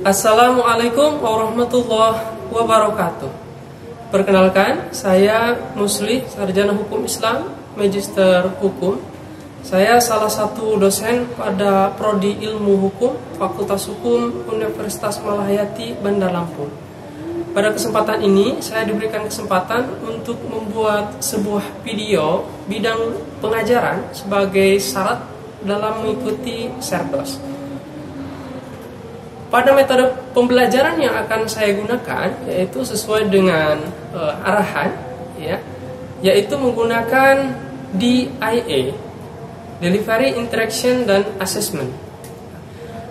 Assalamualaikum warahmatullahi wabarakatuh. Perkenalkan, saya Musli, Sarjana Hukum Islam, Magister Hukum. Saya salah satu dosen pada Prodi Ilmu Hukum, Fakultas Hukum Universitas Malahayati, Bandar Lampung. Pada kesempatan ini, saya diberikan kesempatan untuk membuat sebuah video bidang pengajaran sebagai syarat dalam mengikuti Serdos. Pada metode pembelajaran yang akan saya gunakan yaitu sesuai dengan arahan, yaitu menggunakan DIA, Delivery, Interaction, dan Assessment.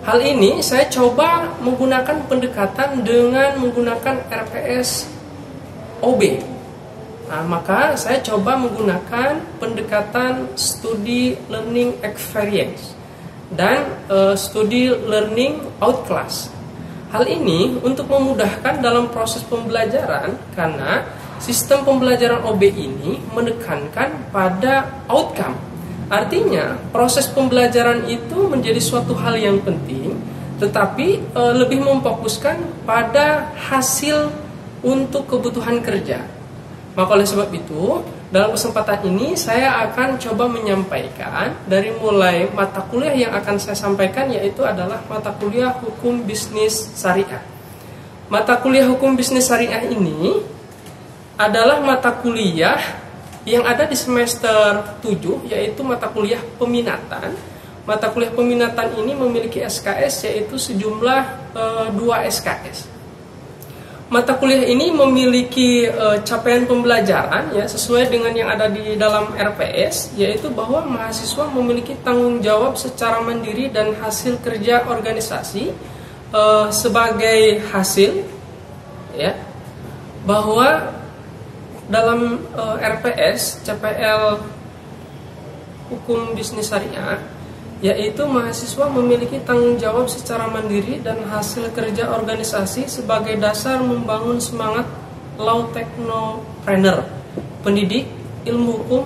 Hal ini saya coba menggunakan pendekatan dengan menggunakan RPS OB. Maka saya coba menggunakan pendekatan Study Learning Experience dan studi learning outclass. Hal ini untuk memudahkan dalam proses pembelajaran karena sistem pembelajaran OB ini menekankan pada outcome. Artinya proses pembelajaran itu menjadi suatu hal yang penting, tetapi lebih memfokuskan pada hasil untuk kebutuhan kerja. Maka oleh sebab itu, dalam kesempatan ini saya akan coba menyampaikan dari mulai mata kuliah yang akan saya sampaikan, yaitu adalah mata kuliah Hukum Bisnis Syariah. Mata kuliah Hukum Bisnis Syariah ini adalah mata kuliah yang ada di semester 7, yaitu mata kuliah peminatan. Mata kuliah peminatan ini memiliki SKS, yaitu sejumlah 2 SKS. Mata kuliah ini memiliki capaian pembelajaran sesuai dengan yang ada di dalam RPS, yaitu bahwa mahasiswa memiliki tanggung jawab secara mandiri dan hasil kerja organisasi sebagai hasil, bahwa dalam RPS CPL Hukum Bisnis Syariah, yaitu mahasiswa memiliki tanggung jawab secara mandiri dan hasil kerja organisasi sebagai dasar membangun semangat law technopreneur, pendidik, ilmu hukum,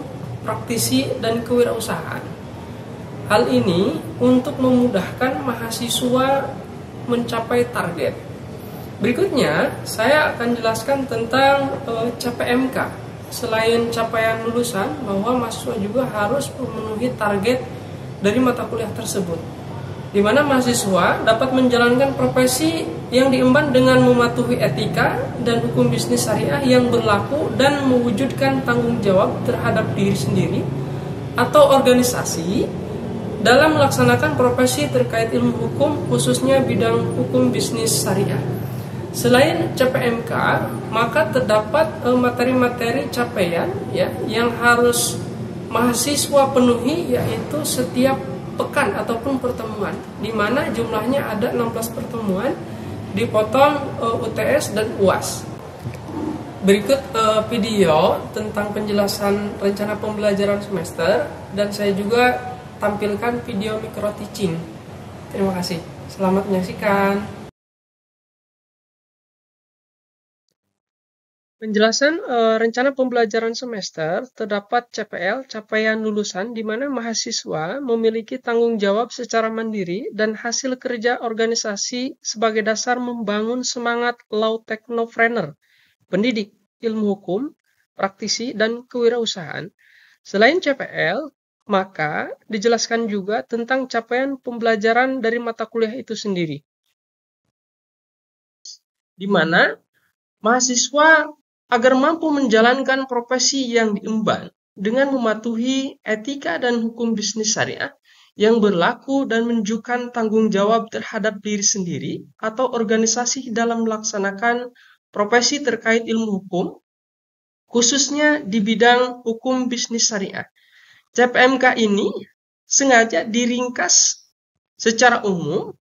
praktisi, dan kewirausahaan. Hal ini untuk memudahkan mahasiswa mencapai target. Berikutnya, saya akan jelaskan tentang CPMK. Selain capaian lulusan, bahwa mahasiswa juga harus memenuhi target dari mata kuliah tersebut, di mana mahasiswa dapat menjalankan profesi yang diemban dengan mematuhi etika dan hukum bisnis syariah yang berlaku dan mewujudkan tanggung jawab terhadap diri sendiri atau organisasi dalam melaksanakan profesi terkait ilmu hukum, khususnya bidang hukum bisnis syariah. Selain CPMK, maka terdapat materi-materi capaian yang harus mahasiswa penuhi, yaitu setiap pekan ataupun pertemuan, di mana jumlahnya ada 16 pertemuan, dipotong UTS dan UAS. Berikut video tentang penjelasan rencana pembelajaran semester, dan saya juga tampilkan video micro teaching. Terima kasih. Selamat menyaksikan. Penjelasan rencana pembelajaran semester terdapat CPL, capaian lulusan, di mana mahasiswa memiliki tanggung jawab secara mandiri dan hasil kerja organisasi sebagai dasar membangun semangat law technopreneur, pendidik, ilmu hukum, praktisi, dan kewirausahaan. Selain CPL, maka dijelaskan juga tentang capaian pembelajaran dari mata kuliah itu sendiri, di mana mahasiswa agar mampu menjalankan profesi yang diemban dengan mematuhi etika dan hukum bisnis syariah yang berlaku dan menunjukkan tanggung jawab terhadap diri sendiri atau organisasi dalam melaksanakan profesi terkait ilmu hukum, khususnya di bidang hukum bisnis syariah. CPMK ini sengaja diringkas secara umum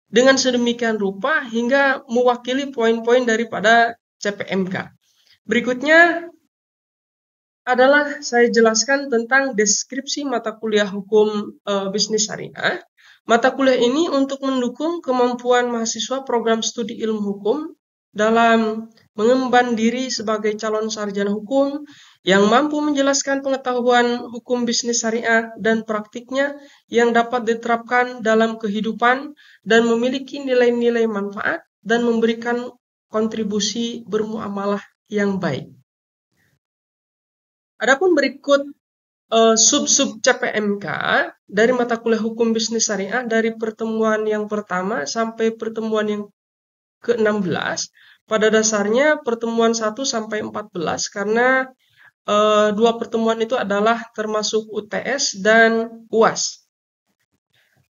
dengan sedemikian rupa hingga mewakili poin-poin daripada CPMK. Berikutnya adalah saya jelaskan tentang deskripsi mata kuliah hukum bisnis syariah. Mata kuliah ini untuk mendukung kemampuan mahasiswa program studi ilmu hukum dalam mengemban diri sebagai calon sarjana hukum yang mampu menjelaskan pengetahuan hukum bisnis syariah dan praktiknya yang dapat diterapkan dalam kehidupan dan memiliki nilai-nilai manfaat dan memberikan kontribusi bermuamalah yang baik. Adapun berikut sub-sub CPMK dari mata kuliah Hukum Bisnis Syariah dari pertemuan yang pertama sampai pertemuan yang ke-16. Pada dasarnya pertemuan 1 sampai 14 karena dua pertemuan itu adalah termasuk UTS dan UAS.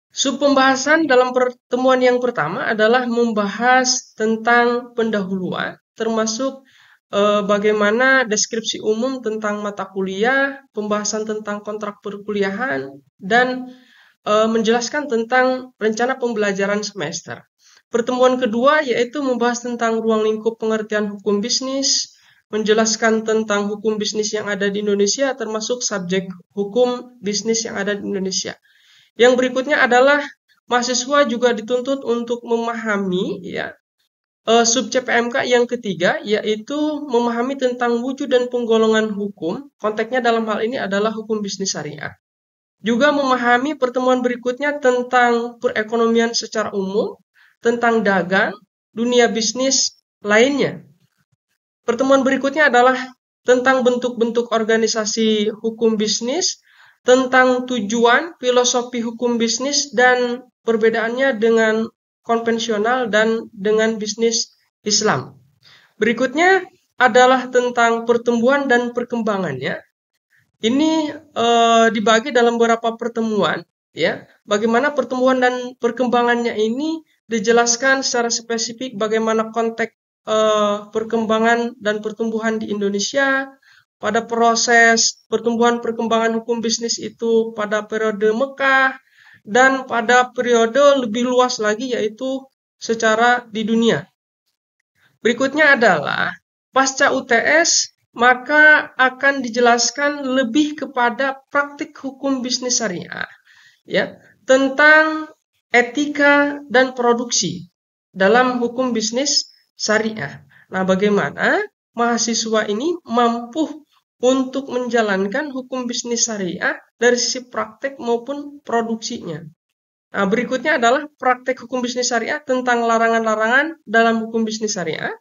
Sub pembahasan dalam pertemuan yang pertama adalah membahas tentang pendahuluan, termasuk bagaimana deskripsi umum tentang mata kuliah, pembahasan tentang kontrak perkuliahan, dan menjelaskan tentang rencana pembelajaran semester. Pertemuan kedua yaitu membahas tentang ruang lingkup pengertian hukum bisnis, menjelaskan tentang hukum bisnis yang ada di Indonesia, termasuk subjek hukum bisnis yang ada di Indonesia. Yang berikutnya adalah mahasiswa juga dituntut untuk memahami sub CPMK yang ketiga, yaitu memahami tentang wujud dan penggolongan hukum. Konteksnya dalam hal ini adalah hukum bisnis syariah. Juga memahami pertemuan berikutnya tentang perekonomian secara umum, tentang dagang, dunia bisnis lainnya. Pertemuan berikutnya adalah tentang bentuk-bentuk organisasi hukum bisnis, tentang tujuan, filosofi hukum bisnis, dan perbedaannya dengan konvensional dan dengan bisnis Islam. Berikutnya adalah tentang pertumbuhan dan perkembangannya. Ini dibagi dalam beberapa pertemuan, ya. Bagaimana pertumbuhan dan perkembangannya ini dijelaskan secara spesifik bagaimana konteks perkembangan dan pertumbuhan di Indonesia pada proses pertumbuhan perkembangan hukum bisnis itu pada periode Mekah dan pada periode lebih luas lagi yaitu secara di dunia. Berikutnya adalah pasca UTS maka akan dijelaskan lebih kepada praktik hukum bisnis syariah, ya, tentang etika dan produksi dalam hukum bisnis syariah. Nah, bagaimana mahasiswa ini mampu untuk menjalankan hukum bisnis syariah dari sisi praktek maupun produksinya. Nah, berikutnya adalah praktek hukum bisnis syariah tentang larangan-larangan dalam hukum bisnis syariah,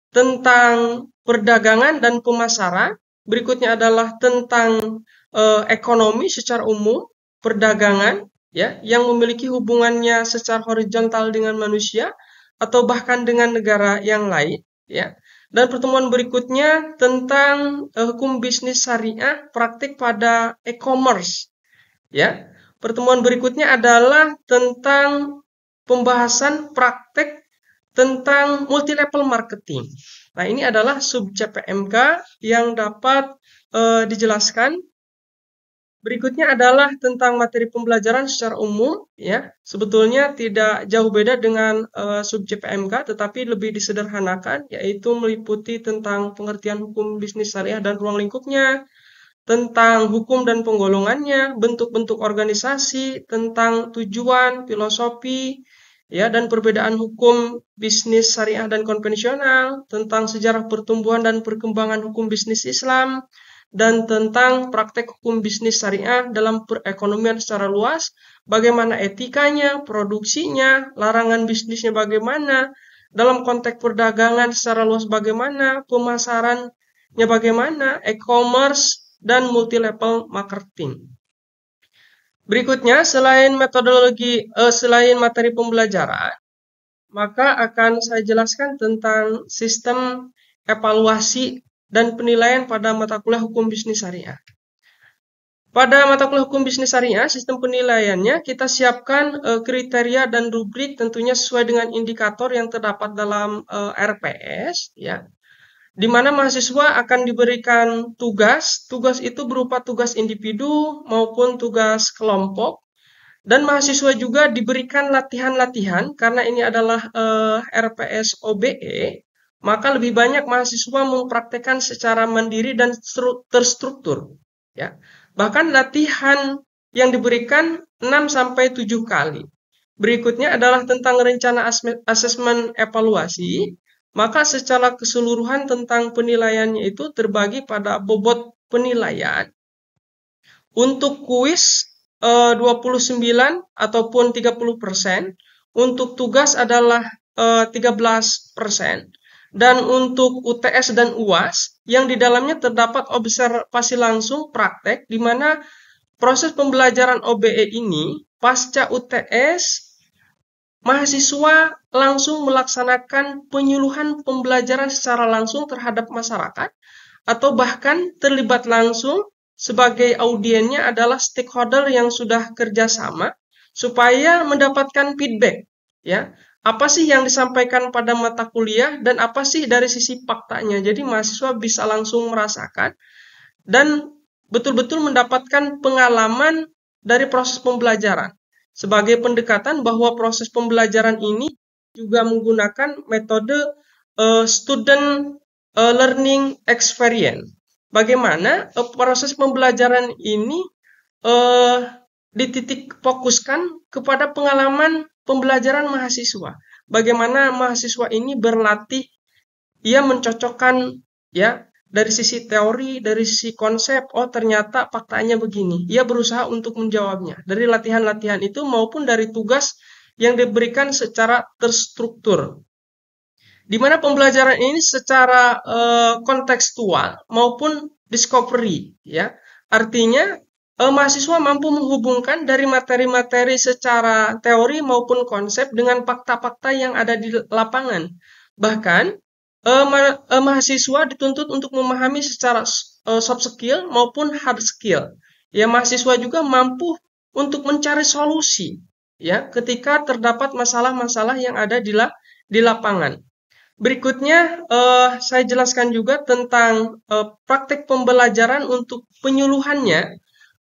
tentang perdagangan dan pemasaran. Berikutnya adalah tentang ekonomi secara umum, perdagangan, ya, yang memiliki hubungannya secara horizontal dengan manusia atau bahkan dengan negara yang lain, ya. Dan pertemuan berikutnya tentang hukum bisnis syariah praktik pada e-commerce, ya. Pertemuan berikutnya adalah tentang pembahasan praktek tentang multi level marketing. Nah, ini adalah sub CPMK yang dapat dijelaskan. Berikutnya adalah tentang materi pembelajaran secara umum, ya. Sebetulnya tidak jauh beda dengan sub CPMK, tetapi lebih disederhanakan, yaitu meliputi tentang pengertian hukum bisnis syariah dan ruang lingkupnya, tentang hukum dan penggolongannya, bentuk-bentuk organisasi, tentang tujuan, filosofi, ya, dan perbedaan hukum bisnis syariah dan konvensional, tentang sejarah pertumbuhan dan perkembangan hukum bisnis Islam, dan tentang praktek hukum bisnis syariah dalam perekonomian secara luas, bagaimana etikanya, produksinya, larangan bisnisnya bagaimana, dalam konteks perdagangan secara luas bagaimana, pemasarannya bagaimana, e-commerce, dan multi-level marketing. Berikutnya, selain materi pembelajaran, maka akan saya jelaskan tentang sistem evaluasi dan penilaian pada mata kuliah hukum bisnis syariah. Pada mata kuliah hukum bisnis syariah, sistem penilaiannya kita siapkan kriteria dan rubrik tentunya sesuai dengan indikator yang terdapat dalam RPS, ya. Di mana mahasiswa akan diberikan tugas itu berupa tugas individu maupun tugas kelompok, dan mahasiswa juga diberikan latihan-latihan karena ini adalah RPS OBE, maka lebih banyak mahasiswa mempraktekkan secara mandiri dan terstruktur, ya. Bahkan latihan yang diberikan 6-7 kali. Berikutnya adalah tentang rencana asesmen evaluasi. Maka secara keseluruhan tentang penilaiannya itu terbagi pada bobot penilaian. Untuk kuis 29 ataupun 30%, untuk tugas adalah 13%. Dan untuk UTS dan UAS yang di dalamnya terdapat observasi langsung praktek, di mana proses pembelajaran OBE ini pasca UTS mahasiswa langsung melaksanakan penyuluhan pembelajaran secara langsung terhadap masyarakat, atau bahkan terlibat langsung sebagai audiennya adalah stakeholder yang sudah kerjasama supaya mendapatkan feedback, ya. Apa sih yang disampaikan pada mata kuliah dan apa sih dari sisi faktanya. Jadi mahasiswa bisa langsung merasakan dan betul-betul mendapatkan pengalaman dari proses pembelajaran. Sebagai pendekatan bahwa proses pembelajaran ini juga menggunakan metode student learning experience. Bagaimana proses pembelajaran ini dititik fokuskan kepada pengalaman pembelajaran mahasiswa. Bagaimana mahasiswa ini berlatih, ia mencocokkan, ya, dari sisi teori, dari sisi konsep, oh ternyata faktanya begini. Ia berusaha untuk menjawabnya dari latihan-latihan itu maupun dari tugas yang diberikan secara terstruktur. Di mana pembelajaran ini secara kontekstual maupun discovery, ya. Artinya mahasiswa mampu menghubungkan dari materi-materi secara teori maupun konsep dengan fakta-fakta yang ada di lapangan. Bahkan, mahasiswa dituntut untuk memahami secara soft skill maupun hard skill. Ya, mahasiswa juga mampu untuk mencari solusi, ya, ketika terdapat masalah-masalah yang ada di lapangan. Berikutnya, saya jelaskan juga tentang praktek pembelajaran untuk penyuluhannya,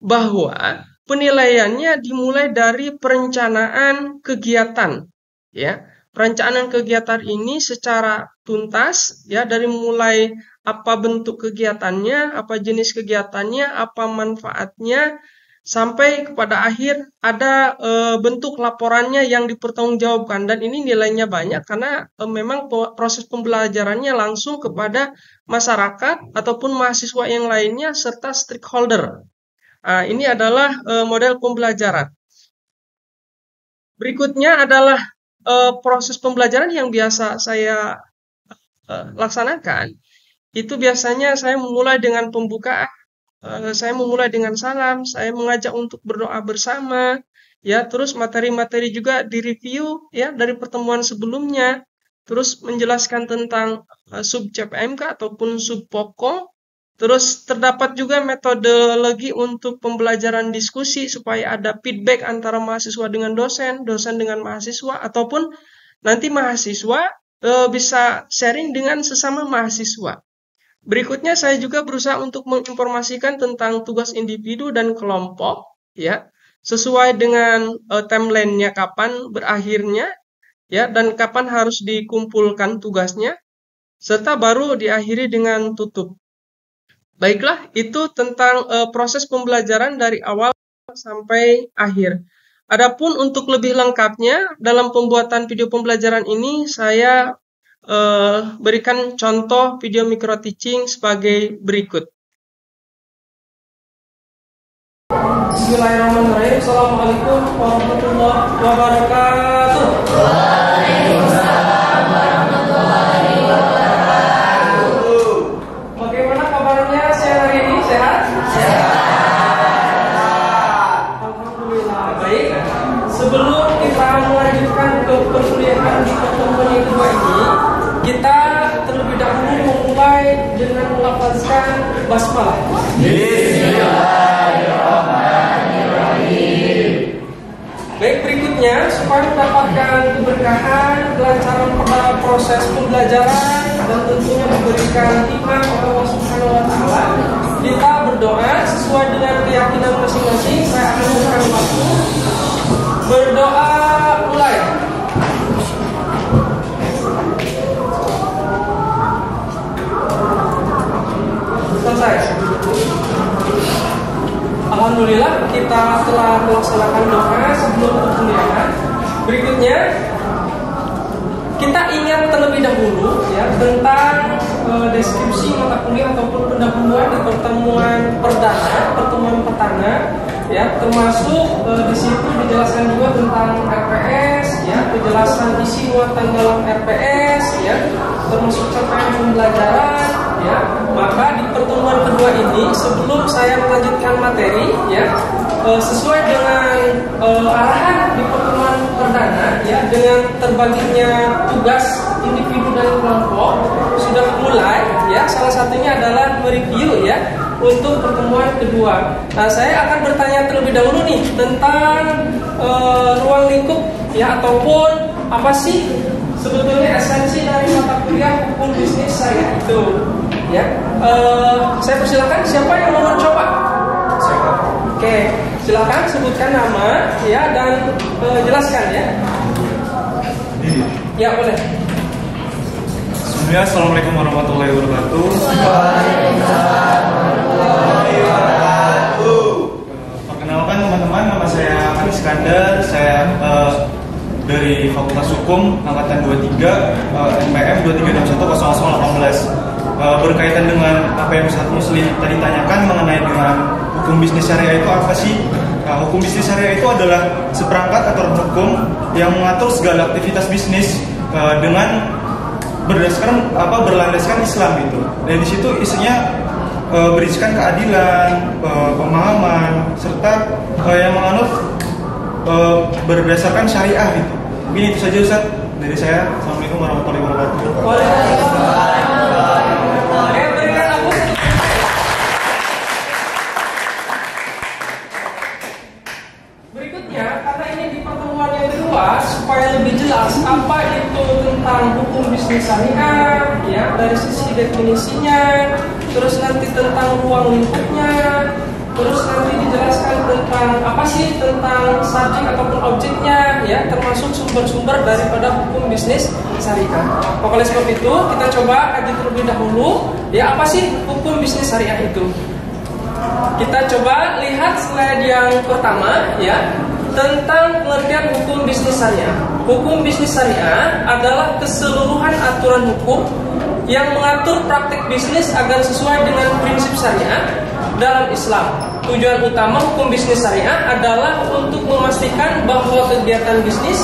bahwa penilaiannya dimulai dari perencanaan kegiatan, ya. Perencanaan kegiatan ini secara tuntas, ya, dari mulai apa bentuk kegiatannya, apa jenis kegiatannya, apa manfaatnya, sampai kepada akhir ada bentuk laporannya yang dipertanggungjawabkan. Dan ini nilainya banyak karena memang proses pembelajarannya langsung kepada masyarakat ataupun mahasiswa yang lainnya serta stakeholder. Ini adalah model pembelajaran. Berikutnya adalah proses pembelajaran yang biasa saya laksanakan. Itu biasanya saya memulai dengan pembukaan, saya memulai dengan salam, saya mengajak untuk berdoa bersama, ya. Terus materi-materi juga direview, ya, dari pertemuan sebelumnya. Terus menjelaskan tentang sub CPMK ataupun sub pokok. Terus terdapat juga metodologi untuk pembelajaran diskusi supaya ada feedback antara mahasiswa dengan dosen, dosen dengan mahasiswa, ataupun nanti mahasiswa bisa sharing dengan sesama mahasiswa. Berikutnya saya juga berusaha untuk menginformasikan tentang tugas individu dan kelompok, ya, sesuai dengan timeline-nya kapan berakhirnya, ya, dan kapan harus dikumpulkan tugasnya, serta baru diakhiri dengan tutup. Baiklah, itu tentang proses pembelajaran dari awal sampai akhir. Adapun untuk lebih lengkapnya dalam pembuatan video pembelajaran ini saya berikan contoh video micro teaching sebagai berikut. Bismillahirrahmanirrahim. Assalamualaikum warahmatullahi wabarakatuh. Waalaikumsalam warahmatullahi wabarakatuh. Bagaimana kabarnya siang hari ini? Sehat? Sehat. Alhamdulillah. Baik. Sebelum kita melanjutkan ke perkuliahan di pertemuan yang kedua ini, kita terlebih dahulu memulai dengan melafazkan basmalah. Bismillahirrahmanirrahim. Baik, berikutnya supaya mendapatkan keberkahan, kelancaran pada proses pembelajaran dan tentunya memberikan hikmah oleh Allah Subhanahu wa taala, kita berdoa sesuai dengan keyakinan masing-masing. Saya akan memberikan waktu berdoa mulai. Selesai. Alhamdulillah kita telah melaksanakan doa sebelum perkuliahan. Berikutnya kita ingat terlebih dahulu, ya, tentang deskripsi mata kuliah ataupun pendahuluan di pertemuan perdana, pertemuan pertama, ya, termasuk di situ dijelaskan juga tentang RPS, ya, penjelasan isi muatan dalam RPS, ya, termasuk capaian pembelajaran, ya. Maka di pertemuan kedua ini, sebelum saya melanjutkan materi, ya, sesuai dengan arahan di pertemuan perdana, ya, dengan terbaginya tugas individu dan kelompok sudah mulai, ya. Salah satunya adalah mereview, ya, untuk pertemuan kedua. Nah, saya akan bertanya terlebih dahulu nih tentang ruang lingkup, ya, ataupun apa sih sebetulnya esensi dari mata kuliah hukum bisnis saya itu, ya. Saya persilakan, siapa yang mau mencoba? Oke, silakan sebutkan nama, ya, dan jelaskan, ya. Ya, boleh. Bismillah, Assalamualaikum warahmatullahi wabarakatuh. Perkenalkan teman-teman, nama saya Ahmad Iskandar. Saya dari Fakultas Hukum Angkatan 23, NPM 23610018. Berkaitan dengan apa yang Ustaz Muslim tadi tanyakan mengenai dengan hukum bisnis syariah itu apa sih? Hukum bisnis syariah itu adalah seperangkat aturan hukum yang mengatur segala aktivitas bisnis dengan berdasarkan berlandaskan Islam gitu. Dan di situ isinya berisikan keadilan, pemahaman, serta yang menganut berdasarkan syariah gitu. Ini itu saja Ustaz dari saya. Assalamualaikum warahmatullahi wabarakatuh. Berikutnya, karena ini di pertemuan yang kedua, supaya lebih jelas apa itu tentang hukum bisnis syariah, ya, dari sisi definisinya, terus nanti tentang ruang lingkupnya, terus nanti dijelaskan tentang apa sih tentang subjek ataupun objeknya, ya, termasuk sumber-sumber daripada hukum bisnis syariah. Oleh sebab itu, kita coba kaji terlebih dahulu, ya, apa sih hukum bisnis syariah itu. Kita coba lihat slide yang pertama, ya, tentang pengertian hukum bisnis syariah. Hukum bisnis syariah adalah keseluruhan aturan hukum yang mengatur praktik bisnis agar sesuai dengan prinsip syariah dalam Islam. Tujuan utama hukum bisnis syariah adalah untuk memastikan bahwa kegiatan bisnis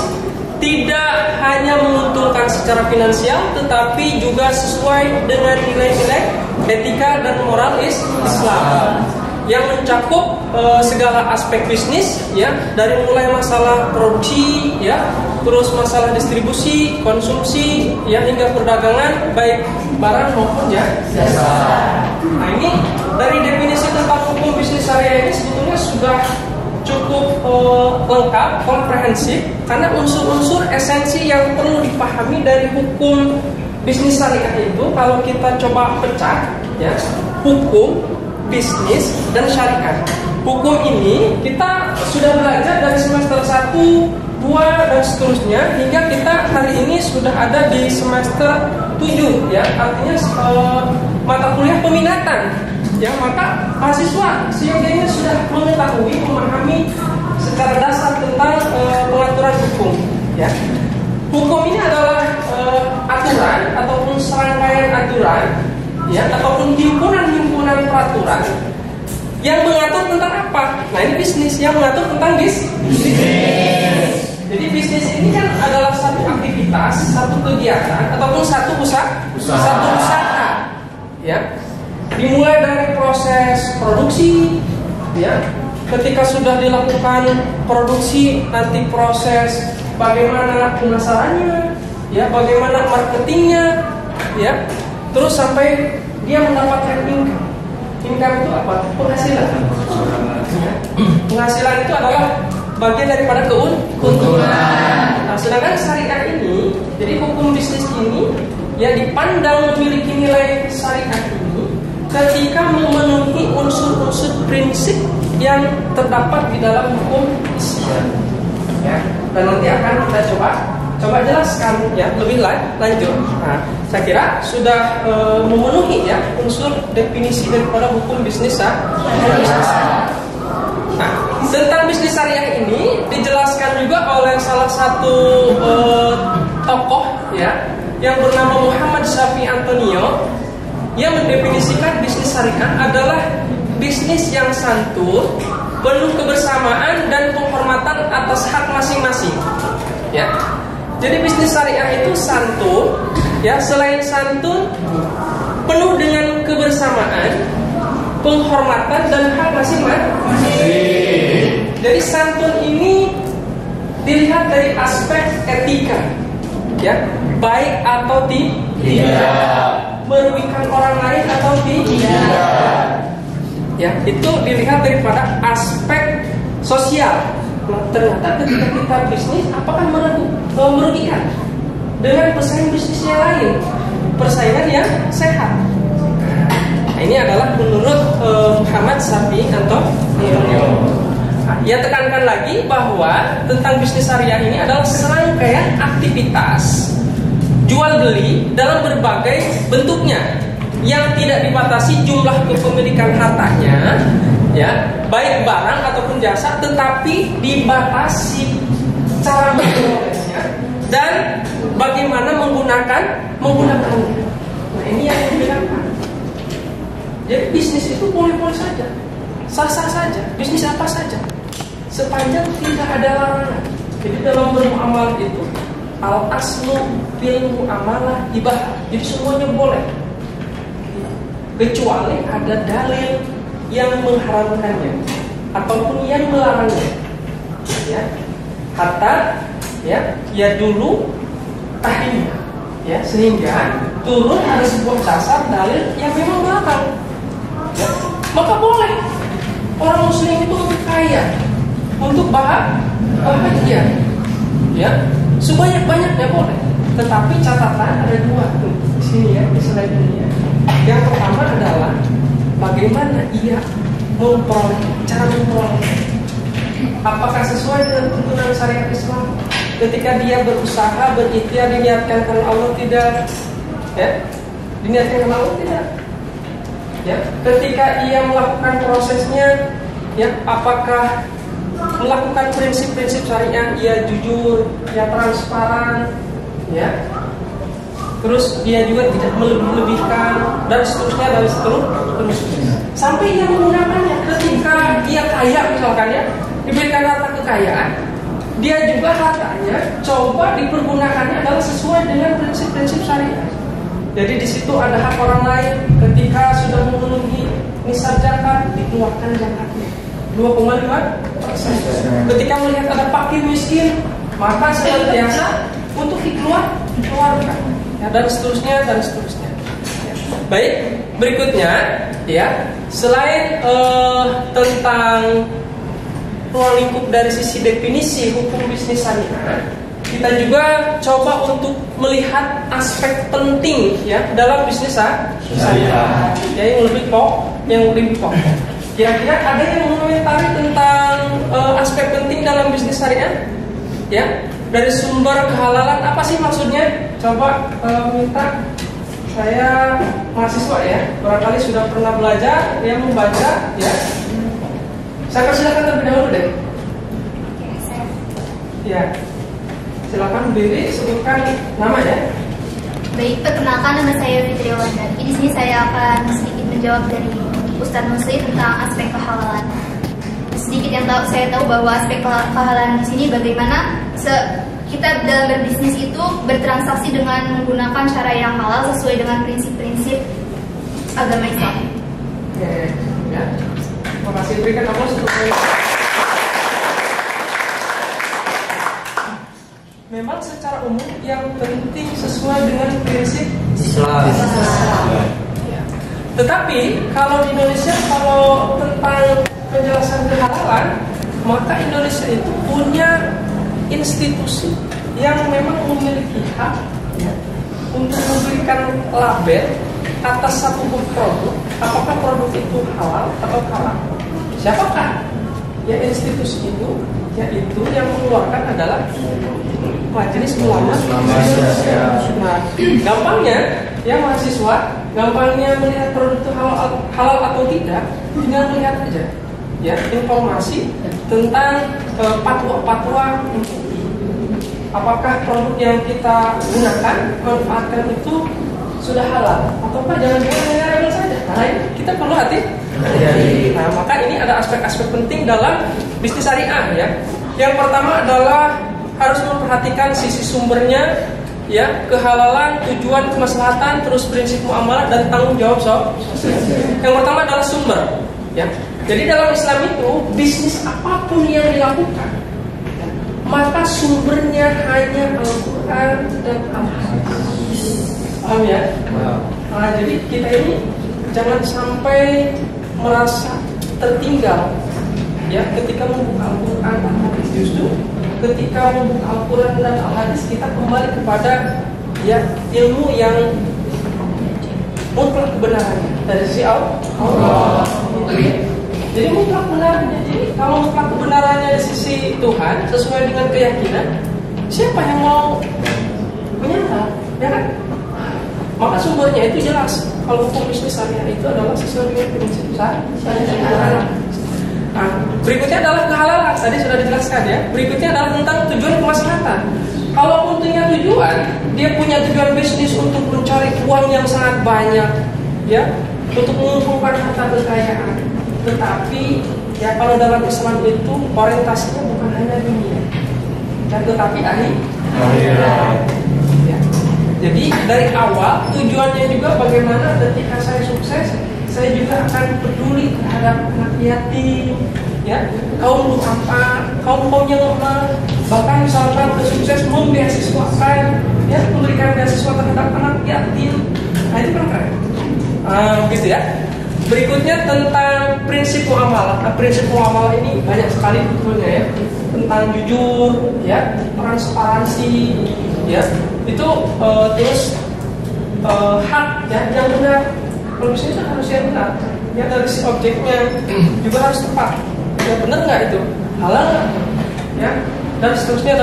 tidak hanya menguntungkan secara finansial, tetapi juga sesuai dengan nilai-nilai etika dan moral Islam, yang mencakup segala aspek bisnis, ya, dari mulai masalah produksi, ya, terus masalah distribusi, konsumsi, ya, hingga perdagangan baik barang maupun jasa. Nah, ini dari definisi tentang hukum bisnis syariah ini sebetulnya sudah cukup lengkap, komprehensif, karena unsur-unsur esensi yang perlu dipahami dari hukum bisnis syariah itu kalau kita coba pecah, ya, hukum, bisnis, dan syariat. Hukum ini kita sudah belajar dari semester 1, 2, dan seterusnya hingga kita hari ini sudah ada di semester 7, ya, artinya mata kuliah peminatan, ya. Maka mahasiswa seyogianya sudah mengetahui, memahami secara dasar tentang pengaturan hukum, ya. Hukum ini adalah aturan ataupun serangkaian aturan, ya, ataupun himpunan-himpunan peraturan yang mengatur tentang apa? Nah, ini bisnis yang mengatur tentang bisnis. Jadi bisnis ini kan adalah satu aktivitas, satu kegiatan ataupun satu usaha, ya. Dimulai dari proses produksi, ya. Ketika sudah dilakukan produksi, nanti proses bagaimana pemasarannya, ya, bagaimana marketingnya, ya. Terus sampai dia mendapatkan income. Income itu apa? Penghasilan. Penghasilan itu adalah bagian daripada keuntungan. Nah, sedangkan syariah ini, jadi hukum bisnis ini, ya, dipandang memiliki nilai syariah ini ketika memenuhi unsur-unsur prinsip yang terdapat di dalam hukum Islam, ya. Dan nanti akan kita coba jelaskan, ya, lebih lanjut. Nah, saya kira sudah memenuhi, ya, unsur definisi daripada hukum bisnis syariah. Nah, tentang bisnis syariah ini dijelaskan juga oleh salah satu tokoh, ya, yang bernama Muhammad Syafi'i Antonio, yang mendefinisikan bisnis syariah adalah bisnis yang santun, penuh kebersamaan dan penghormatan atas hak masing-masing. Ya. Jadi bisnis syariah itu santun, ya, selain santun penuh dengan kebersamaan, penghormatan dan hak masing-masing. Jadi santun ini dilihat dari aspek etika, ya, baik atau tidak, merugikan orang lain atau tidak, ya, itu dilihat daripada aspek sosial. Nah, ternyata ketika kita bisnis, apakah merugikan dengan persaingan bisnis yang lain, persaingan yang sehat? Nah, ini adalah menurut Muhammad Safi atau ia tekankan lagi bahwa tentang bisnis syariah ini adalah serangkaian aktivitas jual beli dalam berbagai bentuknya yang tidak dibatasi jumlah kepemilikan hartanya, ya, baik barang ataupun jasa, tetapi dibatasi cara memperolehnya dan bagaimana menggunakannya. Nah, ini yang dibedakan. Jadi bisnis itu boleh-boleh saja, sah-sah saja, bisnis apa saja, sepanjang tidak ada larangan. Jadi dalam bermuamalah itu al-aslu fil muamalah ibah. Jadi semuanya boleh, kecuali ada dalil yang mengharamkannya ataupun yang melarangnya. Ya, hatta ya dulu tahrim, ya, sehingga turun ada sebuah dasar dalil yang memang melarang. Ya, maka boleh orang muslim itu kaya, untuk bahagia, ya, sebanyak-banyaknya boleh. Tetapi catatan ada dua tuh di sini, ya, di slide ini, ya. Yang pertama adalah bagaimana ia memperoleh, cara memperoleh. Apakah sesuai dengan tuntunan syariat Islam? Ketika dia berusaha, berikhtiar, diniatkan karena Allah tidak, ya, diniatkan karena Allah tidak. Ya, ketika ia melakukan prosesnya, ya, apakah melakukan prinsip-prinsip syariah, ia jujur, ia transparan, ya, terus dia juga tidak melebih-lebihkan dan seterusnya, sampai ia menggunakannya. Ketika ia kaya misalkan, ya, diberikan harta kekayaan, dia juga hartanya coba dipergunakannya adalah sesuai dengan prinsip-prinsip syariah. Jadi di situ ada hak orang lain. Ketika sudah memenuhi nisab zakat, dikeluarkan zakatnya 2,5%. Ketika melihat ada fakir miskin, maka senantiasa untuk dikeluarkan, ya, dan seterusnya dan seterusnya. Ya. Baik, berikutnya, ya, selain tentang ruang lingkup dari sisi definisi hukum bisnis syariah, kita juga coba untuk melihat aspek penting, ya, dalam bisnis syariah, ya, yang lebih pokok. Kira-kira ada yang mengomentari tentang aspek penting dalam bisnis syariah, ya, dari sumber kehalalan apa sih maksudnya? Coba minta, saya mahasiswa, ya, barangkali sudah pernah belajar, yang membaca, ya. Saya persilakan terlebih dahulu deh. Ya, silakan berdiri, sebutkan nama, ya. Baik, perkenalkan, nama saya Fitri Wandari. Di sini saya akan sedikit menjawab dari Ustadz Musli tentang aspek kehalalan. Sedikit yang saya tahu bahwa aspek kehalalan di sini bagaimana kita dalam berbisnis itu bertransaksi dengan menggunakan cara yang halal sesuai dengan prinsip-prinsip agama Islam. Oke, ya. Terima kasih, berikan aplaus untuk saya. Memang secara umum yang penting sesuai dengan prinsip Islam. Ya. Tetapi kalau di Indonesia, kalau tentang penjelasan kehalalan, maka Indonesia itu punya institusi yang memang memiliki hak, ya, untuk memberikan label atas satu produk, apakah produk itu halal atau haram. Siapakah? Ya, institusi itu, yaitu yang mengeluarkan adalah Majelis Ulama Indonesia. Nah, gampangnya, ya, mahasiswa, gampangnya melihat produk itu halal atau tidak, tinggal melihat aja, ya, informasi tentang fatwa-fatwa. Apakah produk yang kita gunakan, manfaatkan itu sudah halal ataukah jangan-jangan hanya label saja. Nah, kita perlu hati-hati. Nah, maka ini ada aspek-aspek penting dalam bisnis syariah ya. Yang pertama adalah harus memperhatikan sisi sumbernya, ya, kehalalan, tujuan, kemaslahatan, terus prinsip muamalah dan tanggung jawab Yang pertama adalah sumber, ya. Jadi dalam Islam itu bisnis apapun yang dilakukan, ya, maka sumbernya hanya Al-Quran dan Al-Hadis. Paham ya? Nah, jadi kita ini jangan sampai merasa tertinggal, ya, ketika membuka Al-Quran dan Al-Hadis. Justru ketika membuka Al-Quran dan Al-Hadis kita kembali kepada, ya, ilmu yang mutlak kebenarannya dari sisi Allah. Jadi mutlak kebenarannya. Jadi kalau mutlak kebenarannya dari sisi Tuhan sesuai dengan keyakinan, siapa yang mau menyangkal, ya kan? Maka sumbernya itu jelas. Kalau hukum bisnis syariah itu adalah sesuai dengan prinsip syariah. Nah, berikutnya adalah kehalalan. Tadi sudah dijelaskan ya. Berikutnya adalah tentang tujuan kemaslahatan. Kalau punya tujuan, dia punya tujuan bisnis untuk mencari uang yang sangat banyak, ya, untuk mengumpulkan harta kekayaan. Tetapi ya kalau dalam Islam itu orientasinya bukan hanya dunia, dan tetapi akhirat. Ya. Jadi dari awal tujuannya juga bagaimana ketika saya sukses, saya juga akan peduli terhadap anak yatim, ya, kaum duafa, kaum yang lemah, bahkan misalkan udah sukses membeasiswakan, ya, memberikan beasiswa terhadap anak yatim. Nah itu kan keren. Gitu ya. Berikutnya tentang prinsip muamalah. Nah, prinsip muamalah ini banyak sekali betulnya ya. Tentang jujur, ya, transparansi, ya, itu terus hak, ya, yang benar. Kalau bisnis itu harus yang benar, ya, dari si objeknya juga harus tepat, ya, benar nggak itu, halal nggak, ya, dan seterusnya.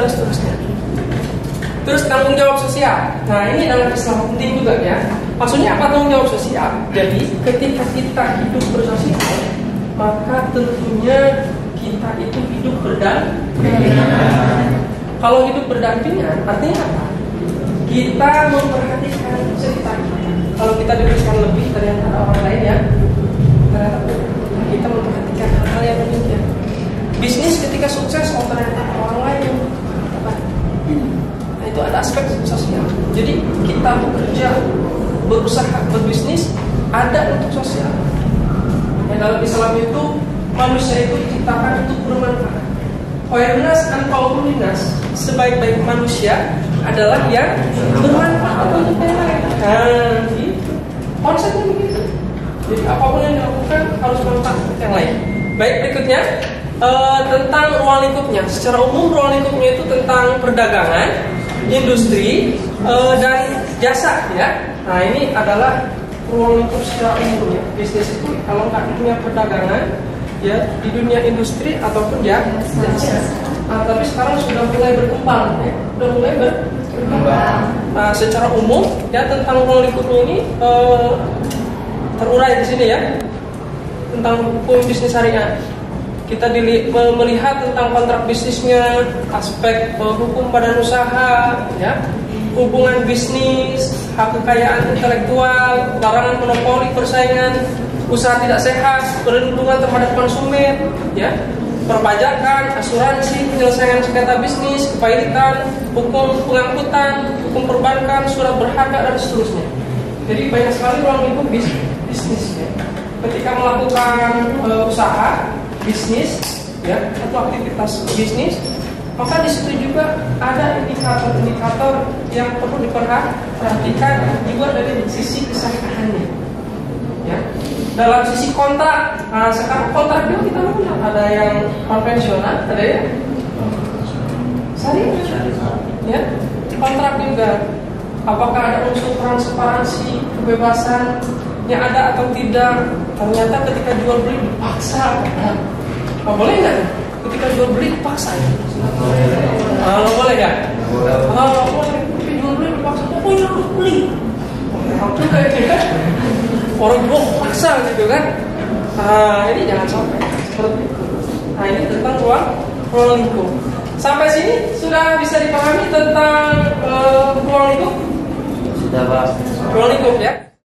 Terus tanggung jawab sosial. Nah ini dalam Islam penting juga ya. Maksudnya apa tanggung jawab sosial? Jadi ketika kita hidup bersosial, maka tentunya kita itu hidup berdampingan. Kalau hidup berdampingan artinya apa? Kita memperhatikan sekitar kita. Kalau kita diberikan lebih ternyata ada orang lain ya, ternyata kita memperhatikan hal-hal yang demikian. Bisnis ketika sukses, oh ternyata ada orang lain yang membutuhkan. Nah itu ada aspek sosial. Jadi kita bekerja, berusaha, berbisnis ada untuk sosial. Ya, dalam Islam itu manusia itu diciptakan untuk bermanfaat. Khairunas anfa'uhum linnas, sebaik-baik manusia adalah yang bermanfaat untuk yang lain. Nah, gitu. Konsepnya begitu. Jadi apapun yang dilakukan harus bermanfaat untuk yang lain. Baik, berikutnya tentang ruang lingkupnya. Secara umum ruang lingkupnya itu tentang perdagangan, industri, dan jasa, ya. Nah ini adalah ruang lingkup secara umum ya. Bisnis itu kalau nggak punya perdagangan, ya, di dunia industri ataupun jasa. Nah, tapi sekarang sudah mulai berkembang, ya. Sudah mulai berkembang. Nah, secara umum ya tentang ruang lingkupnya ini terurai di sini ya. Tentang hukum bisnis syariah. Kita melihat tentang kontrak bisnisnya, aspek hukum badan usaha, ya, hubungan bisnis, hak kekayaan intelektual, larangan monopoli persaingan, usaha tidak sehat, perlindungan terhadap konsumen, ya, perpajakan, asuransi, penyelesaian sengketa bisnis, kepailitan, hukum pengangkutan, hukum perbankan, surat berharga dan seterusnya. Jadi banyak sekali ruang lingkup bisnis. Ya. Ketika melakukan usaha bisnis, ya, atau aktivitas bisnis, maka di situ juga ada indikator-indikator yang perlu diperhatikan juga dari sisi kesyariahannya. Ya. Dalam sisi kontrak, nah sekarang kontrak juga kita melihat ada yang konvensional, ada yang syariah, ya. Kontrak juga, apakah ada unsur transparansi, kebebasan yang ada atau tidak? Ternyata ketika jual beli dipaksa. Oh, boleh nggak? Ketika jual beli dipaksa ya? Boleh ya? Boleh. Tapi jual beli dipaksa. Oh ya harus beli. Itu kayak orang jual paksa gitu kan? Ini jangan sampai seperti itu. Nah ini tentang ruang lingkup. Sampai sini sudah bisa dipahami tentang ruang lingkup? Sudah Pak. Ruang lingkup ya.